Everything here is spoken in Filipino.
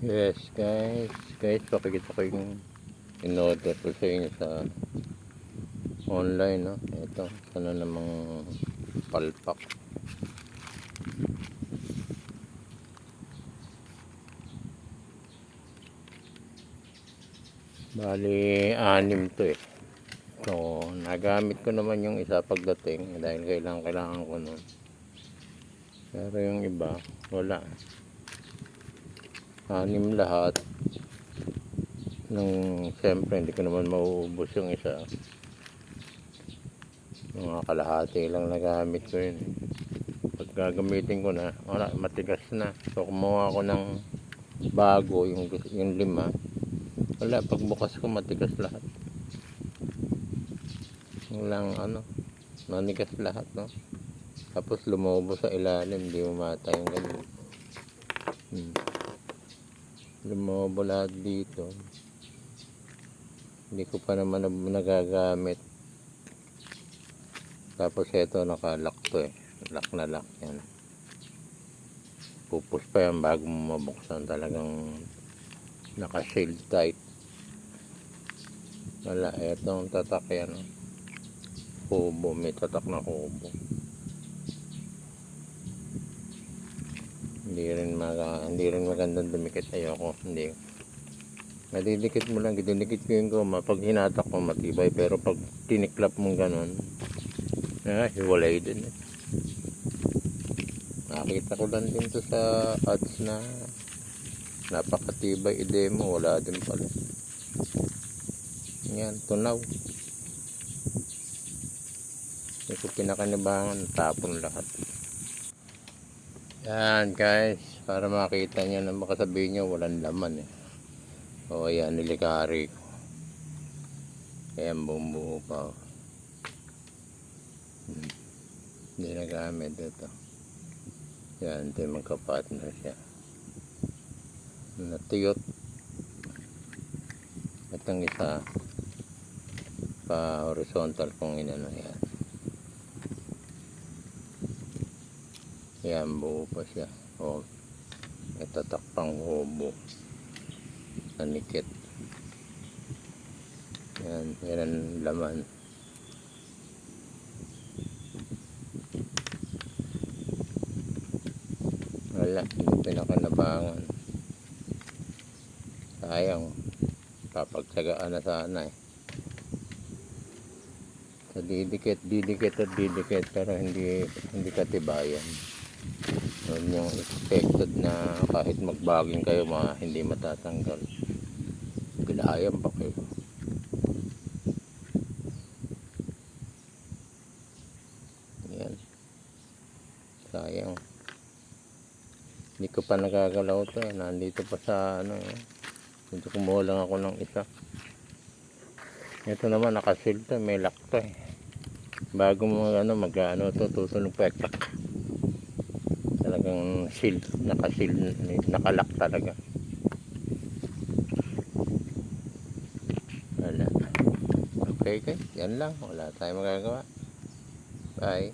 Yes guys, pakikita ko yung in-order ko sa inyo sa online, no? Ito, sana namang palpak. Bali, 6 to eh. So, nagamit ko naman yung isa pagdating dahil kailangan ko nun. Pero yung iba, wala. 6 lahat. Siyempre, hindi ko naman mauubos yung isa. Mga kalahati lang nagamit ko yun. Pag gagamitin ko na, wala, matigas na. So, kumuha ko ng bago, yung 5. Wala, pagbukas ko matigas lahat. Walang manigas lahat, no? Tapos lumobo sa ilalim, hindi umata yung ganun. Lumobo lahat dito. Hindi ko pa naman nagagamit. Tapos ito nakalock to eh. Lock na lock yan. Pupus pa yan bago mo mabuksan. Talagang naka-shield tight. Wala, etong tatak yan. Kubo, may tatak na kubo. Hindi rin magandang dumikit. Ayoko, hindi. Nadidikit mo lang, dinikit ko yung goma. Pag hinatak mo matibay, pero pag tiniklap mong ganon, hiwalay din eh. Nakita ko lang din to sa ads na napakatibay i-demo, wala din pala. Yan, tunaw. Hindi ko pinakanibangan, tapon lahat. Yan guys, para makita nyo na makasabihin nyo walang laman eh. O ayan, nilikari ko. Ayan, bumuo pa. Hindi nagamit ito. Yan, ito yung magka-partner siya. Natiyot. Itong isa pa horizontal kung inano yan. Yan, buo pa siya. O, itatak pang hubo. Nanikit. Yan, yan ang laman. Wala, hindi pinakanabangan. Sayang, papagsagaan na sana eh. So, didikit pero hindi katibayan. Yun yung expected na kahit magbaging kayo hindi matatanggal. Gilayan pa kayo. Yan. Sayang. Hindi ko pa nagagalaw to eh. Nandito pa sa dito kumuha lang ako ng isa. Ito naman nakasil to, may lock to eh. Bago mo to tutunog pa talagang seal, nakalock talaga. Wala. Okay guys, yan lang, wala tayong magagawa. Bye.